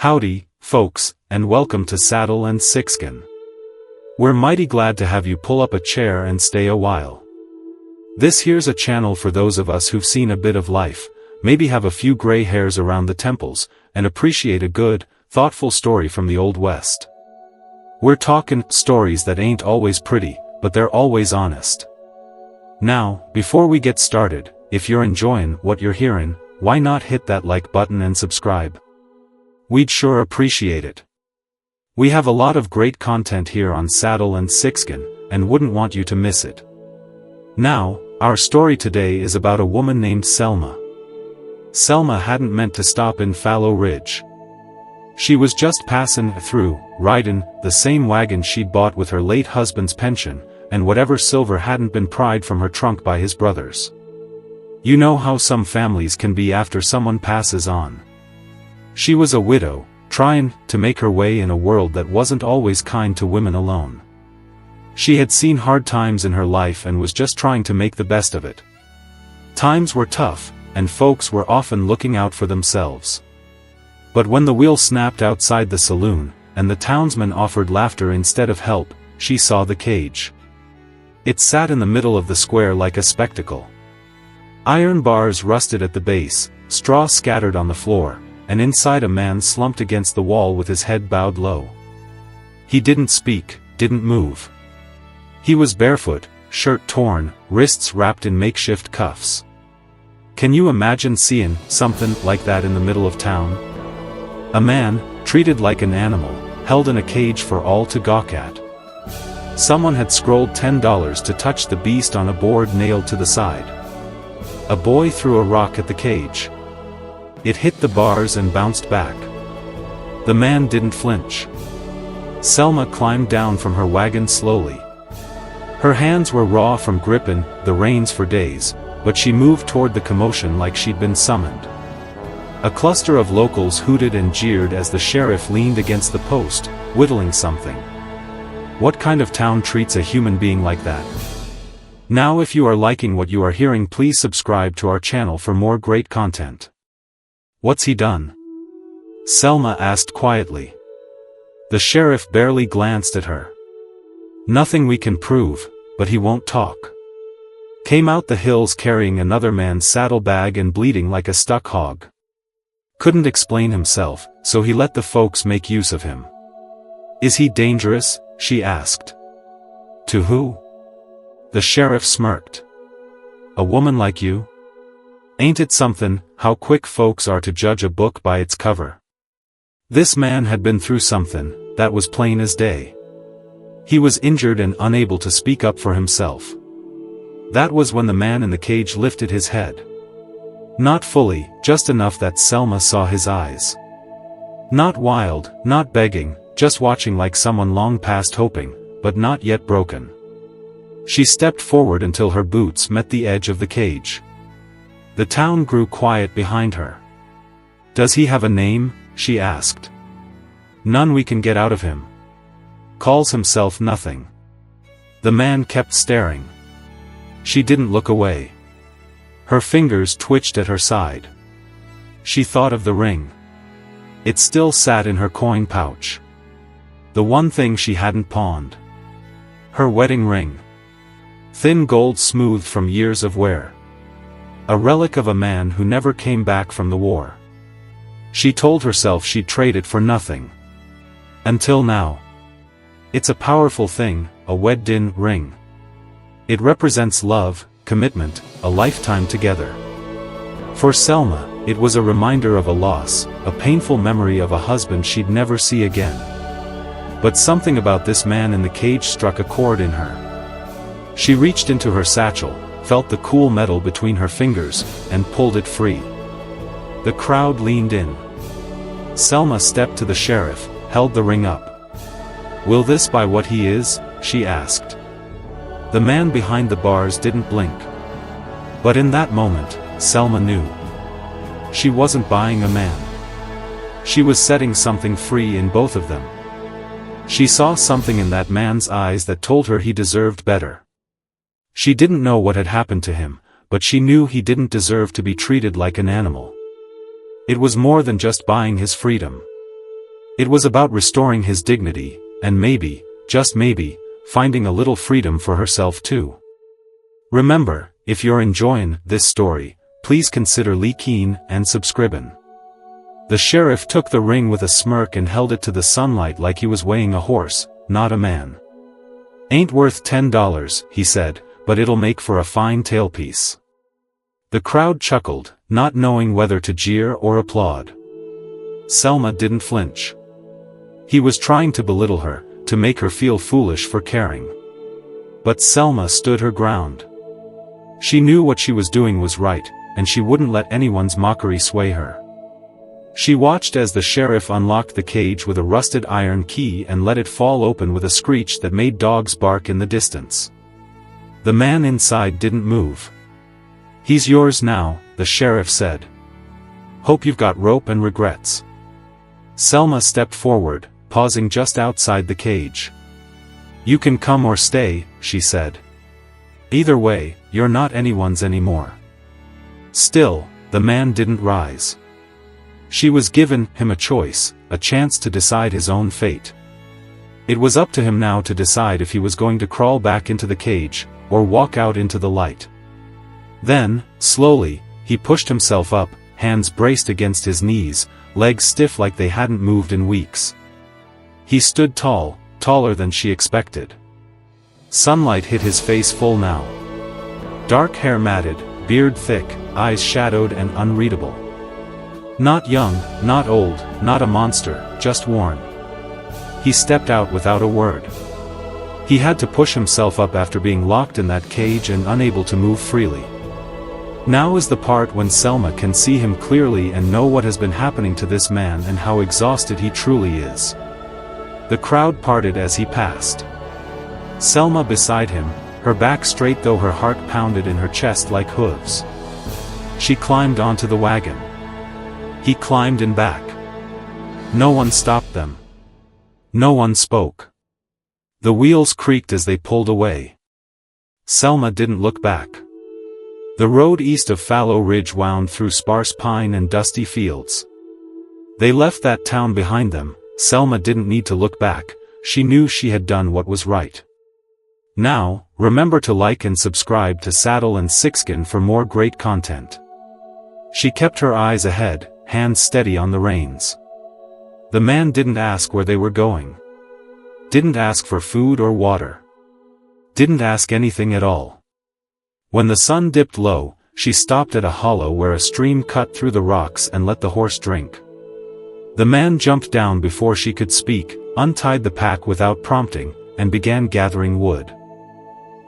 Howdy, folks, and welcome to Saddle and Sixkin. We're mighty glad to have you pull up a chair and stay a while. This here's a channel for those of us who've seen a bit of life, maybe have a few gray hairs around the temples, and appreciate a good, thoughtful story from the Old West. We're talking stories that ain't always pretty, but they're always honest. Now, before we get started, if you're enjoying what you're hearing, why not hit that like button and subscribe? We'd sure appreciate it. We have a lot of great content here on Saddle and Sixkin, and wouldn't want you to miss it. Now, our story today is about a woman named Selma. Selma hadn't meant to stop in Fallow Ridge. She was just passing through, ridin' the same wagon she'd bought with her late husband's pension, and whatever silver hadn't been pried from her trunk by his brothers. You know how some families can be after someone passes on. She was a widow, trying to make her way in a world that wasn't always kind to women alone. She had seen hard times in her life and was just trying to make the best of it. Times were tough, and folks were often looking out for themselves. But when the wheel snapped outside the saloon, and the townsmen offered laughter instead of help, she saw the cage. It sat in the middle of the square like a spectacle. Iron bars rusted at the base, straw scattered on the floor, and inside a man slumped against the wall with his head bowed low. He didn't speak, didn't move. He was barefoot, shirt torn, wrists wrapped in makeshift cuffs. Can you imagine seeing something like that in the middle of town? A man, treated like an animal, held in a cage for all to gawk at. Someone had scrolled $10 to touch the beast on a board nailed to the side. A boy threw a rock at the cage. It hit the bars and bounced back. The man didn't flinch. Selma climbed down from her wagon slowly. Her hands were raw from gripping the reins for days, but she moved toward the commotion like she'd been summoned. A cluster of locals hooted and jeered as the sheriff leaned against the post, whittling something. What kind of town treats a human being like that? Now, if you are liking what you are hearing, please subscribe to our channel for more great content. What's he done? Selma asked quietly. The sheriff barely glanced at her. Nothing we can prove, but he won't talk. Came out the hills carrying another man's saddlebag and bleeding like a stuck hog. Couldn't explain himself, so he let the folks make use of him. Is he dangerous? She asked. To who? The sheriff smirked. A woman like you? Ain't it something, how quick folks are to judge a book by its cover? This man had been through something, that was plain as day. He was injured and unable to speak up for himself. That was when the man in the cage lifted his head. Not fully, just enough that Selma saw his eyes. Not wild, not begging, just watching like someone long past hoping, but not yet broken. She stepped forward until her boots met the edge of the cage. The town grew quiet behind her. Does he have a name? She asked. None we can get out of him. Calls himself nothing. The man kept staring. She didn't look away. Her fingers twitched at her side. She thought of the ring. It still sat in her coin pouch. The one thing she hadn't pawned. Her wedding ring. Thin gold smoothed from years of wear. A relic of a man who never came back from the war. She told herself she'd trade it for nothing. Until now. It's a powerful thing, a wedding ring. It represents love, commitment, a lifetime together. For Selma, it was a reminder of a loss, a painful memory of a husband she'd never see again. But something about this man in the cage struck a chord in her. She reached into her satchel, felt the cool metal between her fingers, and pulled it free. The crowd leaned in. Selma stepped to the sheriff, held the ring up. Will this buy what he is? She asked. The man behind the bars didn't blink. But in that moment, Selma knew. She wasn't buying a man. She was setting something free in both of them. She saw something in that man's eyes that told her he deserved better. She didn't know what had happened to him, but she knew he didn't deserve to be treated like an animal. It was more than just buying his freedom. It was about restoring his dignity, and maybe, just maybe, finding a little freedom for herself too. Remember, if you're enjoying this story, please consider liking and subscribing. The sheriff took the ring with a smirk and held it to the sunlight like he was weighing a horse, not a man. "Ain't worth $10, he said, but it'll make for a fine tailpiece." The crowd chuckled, not knowing whether to jeer or applaud. Selma didn't flinch. He was trying to belittle her, to make her feel foolish for caring. But Selma stood her ground. She knew what she was doing was right, and she wouldn't let anyone's mockery sway her. She watched as the sheriff unlocked the cage with a rusted iron key and let it fall open with a screech that made dogs bark in the distance. The man inside didn't move. "He's yours now," the sheriff said. "Hope you've got rope and regrets." Selma stepped forward, pausing just outside the cage. "You can come or stay," she said. "Either way, you're not anyone's anymore." Still, the man didn't rise. She was giving him a choice, a chance to decide his own fate. It was up to him now to decide if he was going to crawl back into the cage, or walk out into the light. Then, slowly, he pushed himself up, hands braced against his knees, legs stiff like they hadn't moved in weeks. He stood tall, taller than she expected. Sunlight hit his face full now. Dark hair matted, beard thick, eyes shadowed and unreadable. Not young, not old, not a monster, just worn. He stepped out without a word. He had to push himself up after being locked in that cage and unable to move freely. Now is the part when Selma can see him clearly and know what has been happening to this man and how exhausted he truly is. The crowd parted as he passed. Selma beside him, her back straight though her heart pounded in her chest like hooves. She climbed onto the wagon. He climbed in back. No one stopped them. No one spoke. The wheels creaked as they pulled away. Selma didn't look back. The road east of Fallow Ridge wound through sparse pine and dusty fields. They left that town behind them. Selma didn't need to look back, she knew she had done what was right. Now, remember to like and subscribe to Saddle and Sixkin for more great content. She kept her eyes ahead, hands steady on the reins. The man didn't ask where they were going. Didn't ask for food or water. Didn't ask anything at all. When the sun dipped low, she stopped at a hollow where a stream cut through the rocks and let the horse drink. The man jumped down before she could speak, untied the pack without prompting, and began gathering wood.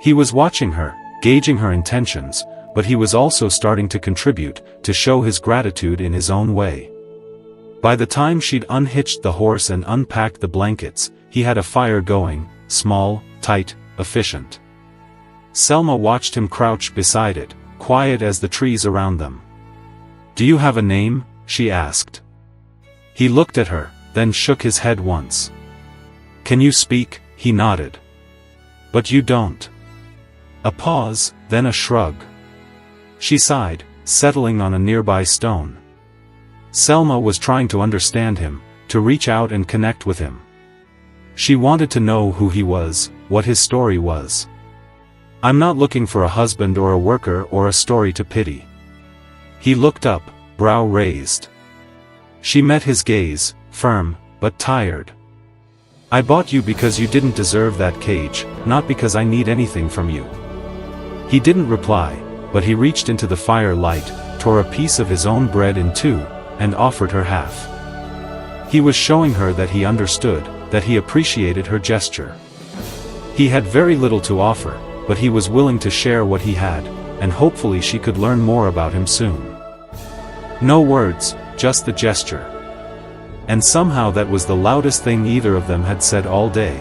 He was watching her, gauging her intentions, but he was also starting to contribute, to show his gratitude in his own way. By the time she'd unhitched the horse and unpacked the blankets, he had a fire going, small, tight, efficient. Selma watched him crouch beside it, quiet as the trees around them. "Do you have a name?" she asked. He looked at her, then shook his head once. "Can you speak?" he nodded. "But you don't." A pause, then a shrug. She sighed, settling on a nearby stone. Selma was trying to understand him, to reach out and connect with him. She wanted to know who he was, what his story was. "I'm not looking for a husband or a worker or a story to pity." He looked up, brow raised. She met his gaze, firm, but tired. "I bought you because you didn't deserve that cage, not because I need anything from you." He didn't reply, but he reached into the firelight, tore a piece of his own bread in two, and offered her half. He was showing her that he understood, that he appreciated her gesture. He had very little to offer, but he was willing to share what he had, and hopefully she could learn more about him soon. No words, just the gesture. And somehow that was the loudest thing either of them had said all day.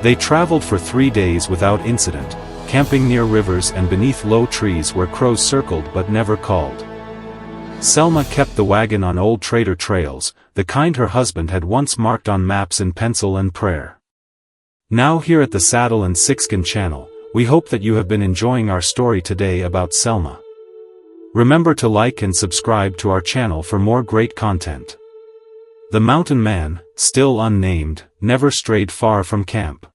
They traveled for 3 days without incident, camping near rivers and beneath low trees where crows circled but never called. Selma kept the wagon on old trader trails, the kind her husband had once marked on maps in pencil and prayer. Now here at the Saddle and Sixkin channel, we hope that you have been enjoying our story today about Selma. Remember to like and subscribe to our channel for more great content. The mountain man, still unnamed, never strayed far from camp.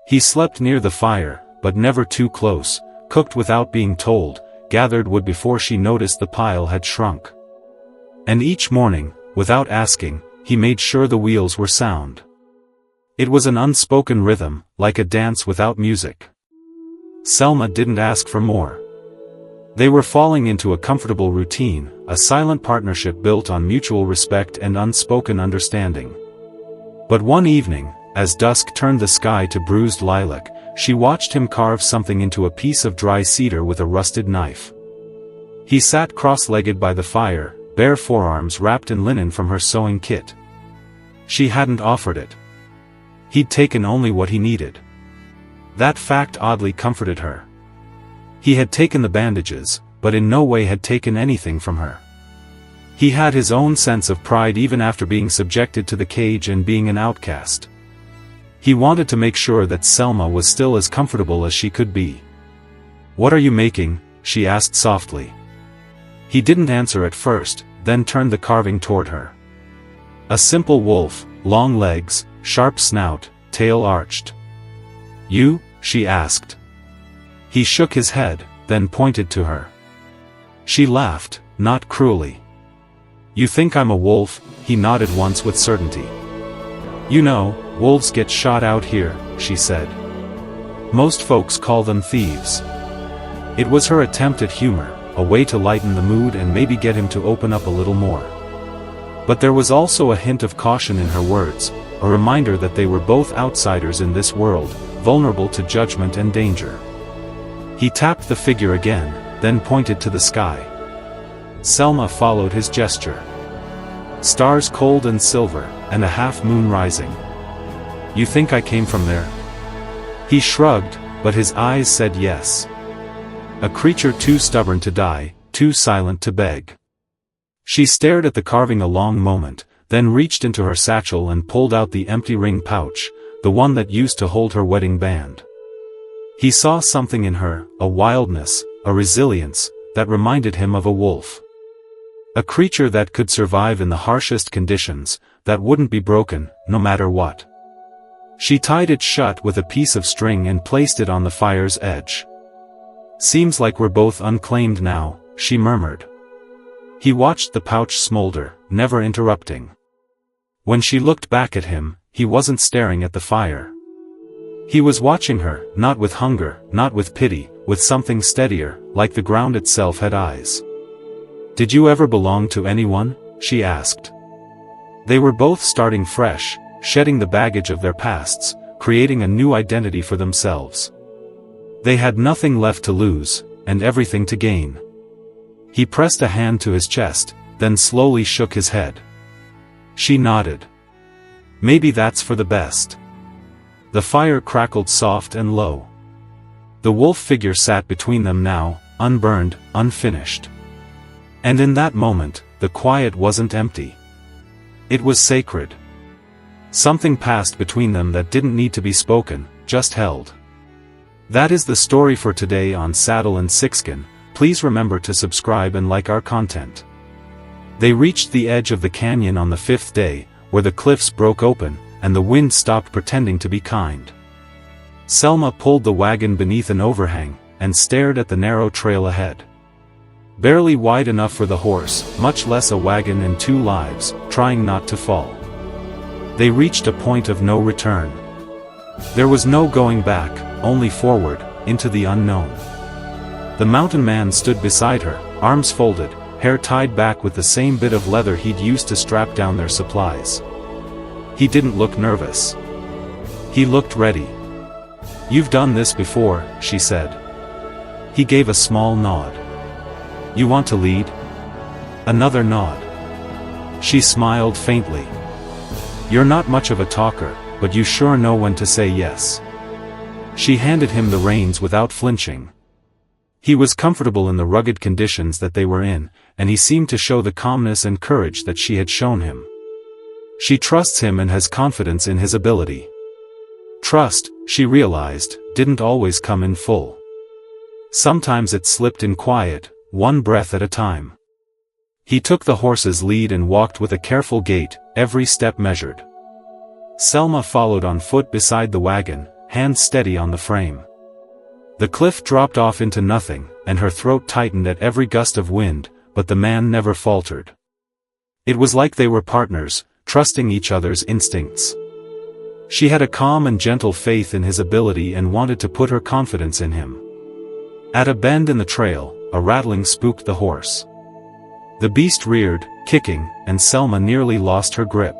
He slept near the fire, but never too close, cooked without being told, gathered wood before she noticed the pile had shrunk. And each morning, without asking, he made sure the wheels were sound. It was an unspoken rhythm, like a dance without music. Selma didn't ask for more. They were falling into a comfortable routine, a silent partnership built on mutual respect and unspoken understanding. But one evening, as dusk turned the sky to bruised lilac, she watched him carve something into a piece of dry cedar with a rusted knife. He sat cross-legged by the fire, bare forearms wrapped in linen from her sewing kit. She hadn't offered it. He'd taken only what he needed. That fact oddly comforted her. He had taken the bandages, but in no way had taken anything from her. He had his own sense of pride even after being subjected to the cage and being an outcast. He wanted to make sure that Selma was still as comfortable as she could be. "What are you making?" she asked softly. He didn't answer at first, then turned the carving toward her. A simple wolf, long legs, sharp snout, tail arched. "You?" she asked. He shook his head, then pointed to her. She laughed, not cruelly. "You think I'm a wolf?" He nodded once with certainty. "You know, wolves get shot out here," she said. "Most folks call them thieves." It was her attempt at humor, a way to lighten the mood and maybe get him to open up a little more. But there was also a hint of caution in her words, a reminder that they were both outsiders in this world, vulnerable to judgment and danger. He tapped the figure again, then pointed to the sky. Selma followed his gesture. Stars cold and silver, and a half-moon rising. "You think I came from there?" He shrugged, but his eyes said yes. A creature too stubborn to die, too silent to beg. She stared at the carving a long moment, then reached into her satchel and pulled out the empty ring pouch, the one that used to hold her wedding band. He saw something in her, a wildness, a resilience, that reminded him of a wolf. A creature that could survive in the harshest conditions, that wouldn't be broken, no matter what. She tied it shut with a piece of string and placed it on the fire's edge. "Seems like we're both unclaimed now," she murmured. He watched the pouch smolder, never interrupting. When she looked back at him, he wasn't staring at the fire. He was watching her, not with hunger, not with pity, with something steadier, like the ground itself had eyes. "Did you ever belong to anyone?" she asked. They were both starting fresh, shedding the baggage of their pasts, creating a new identity for themselves. They had nothing left to lose, and everything to gain. He pressed a hand to his chest, then slowly shook his head. She nodded. "Maybe that's for the best." The fire crackled soft and low. The wolf figure sat between them now, unburned, unfinished. And in that moment, the quiet wasn't empty. It was sacred. Something passed between them that didn't need to be spoken, just held. That is the story for today on Saddle and Sixskin. Please remember to subscribe and like our content. They reached the edge of the canyon on the 5th day, where the cliffs broke open, and the wind stopped pretending to be kind. Selma pulled the wagon beneath an overhang, and stared at the narrow trail ahead. Barely wide enough for the horse, much less a wagon and 2 lives, trying not to fall. They reached a point of no return. There was no going back, only forward, into the unknown. The mountain man stood beside her, arms folded, hair tied back with the same bit of leather he'd used to strap down their supplies. He didn't look nervous. He looked ready. "You've done this before," she said. He gave a small nod. "You want to lead?" Another nod. She smiled faintly. "You're not much of a talker, but you sure know when to say yes." She handed him the reins without flinching. He was comfortable in the rugged conditions that they were in, and he seemed to show the calmness and courage that she had shown him. She trusts him and has confidence in his ability. Trust, she realized, didn't always come in full. Sometimes it slipped in quiet, one breath at a time. He took the horse's lead and walked with a careful gait, every step measured. Selma followed on foot beside the wagon, hands steady on the frame. The cliff dropped off into nothing, and her throat tightened at every gust of wind, but the man never faltered. It was like they were partners, trusting each other's instincts. She had a calm and gentle faith in his ability and wanted to put her confidence in him. At a bend in the trail, a rattling spooked the horse. The beast reared, kicking, and Selma nearly lost her grip.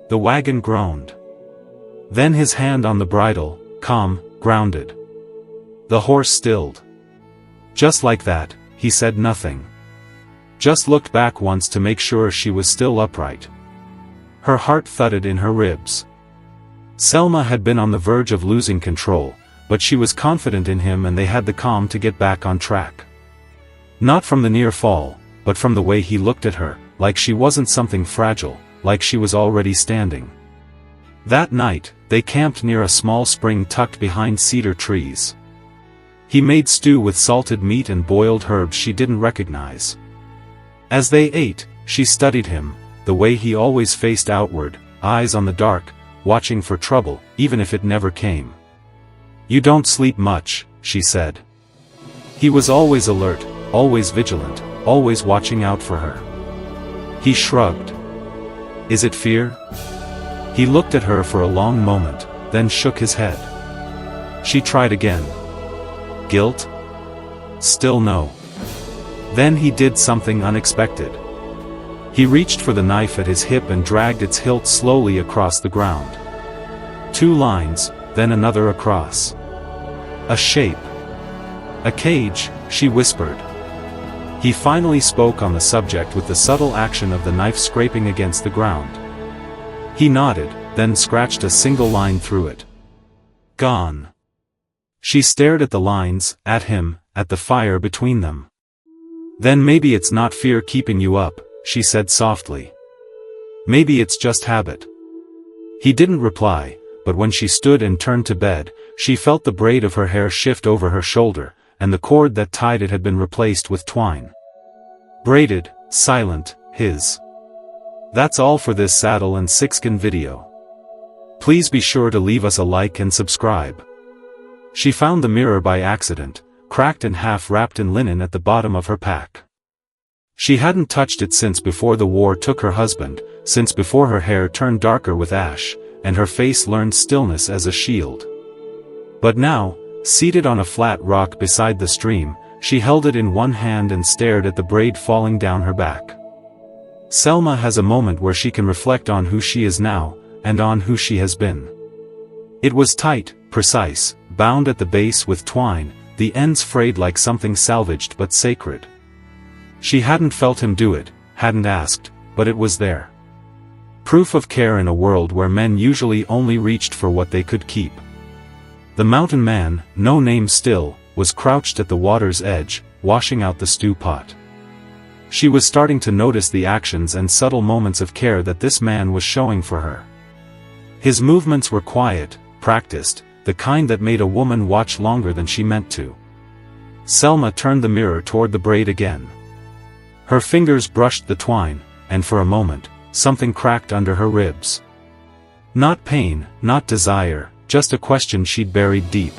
The wagon groaned. Then his hand on the bridle, calm, grounded. The horse stilled. Just like that, he said nothing. Just looked back once to make sure she was still upright. Her heart thudded in her ribs. Selma had been on the verge of losing control, but she was confident in him and they had the calm to get back on track. Not from the near fall, but from the way he looked at her, like she wasn't something fragile, like she was already standing. That night, they camped near a small spring tucked behind cedar trees. He made stew with salted meat and boiled herbs she didn't recognize. As they ate, she studied him, the way he always faced outward, eyes on the dark, watching for trouble, even if it never came. "You don't sleep much," she said. He was always alert, always vigilant, always watching out for her. He shrugged. "Is it fear?" He looked at her for a long moment, then shook his head. She tried again. "Guilt?" Still no. Then he did something unexpected. He reached for the knife at his hip and dragged its hilt slowly across the ground. 2 lines, then another across. A shape. "A cage," she whispered. He finally spoke on the subject with the subtle action of the knife scraping against the ground. He nodded, then scratched a single line through it. "Gone." She stared at the lines, at him, at the fire between them. "Then maybe it's not fear keeping you up," she said softly. "Maybe it's just habit." He didn't reply, but when she stood and turned to bed, she felt the braid of her hair shift over her shoulder, and the cord that tied it had been replaced with twine. Braided, silent, his. That's all for this saddle and sixskin video. Please be sure to leave us a like and subscribe. She found the mirror by accident, cracked and half wrapped in linen at the bottom of her pack. She hadn't touched it since before the war took her husband, since before her hair turned darker with ash, and her face learned stillness as a shield. But now, seated on a flat rock beside the stream, she held it in one hand and stared at the braid falling down her back. Selma has a moment where she can reflect on who she is now, and on who she has been. It was tight, precise, bound at the base with twine, the ends frayed like something salvaged but sacred. She hadn't felt him do it, hadn't asked, but it was there. Proof of care in a world where men usually only reached for what they could keep. The mountain man, no name still, was crouched at the water's edge, washing out the stew pot. She was starting to notice the actions and subtle moments of care that this man was showing for her. His movements were quiet, practiced, the kind that made a woman watch longer than she meant to. Selma turned the mirror toward the braid again. Her fingers brushed the twine, and for a moment, something cracked under her ribs. Not pain, not desire, just a question she'd buried deep.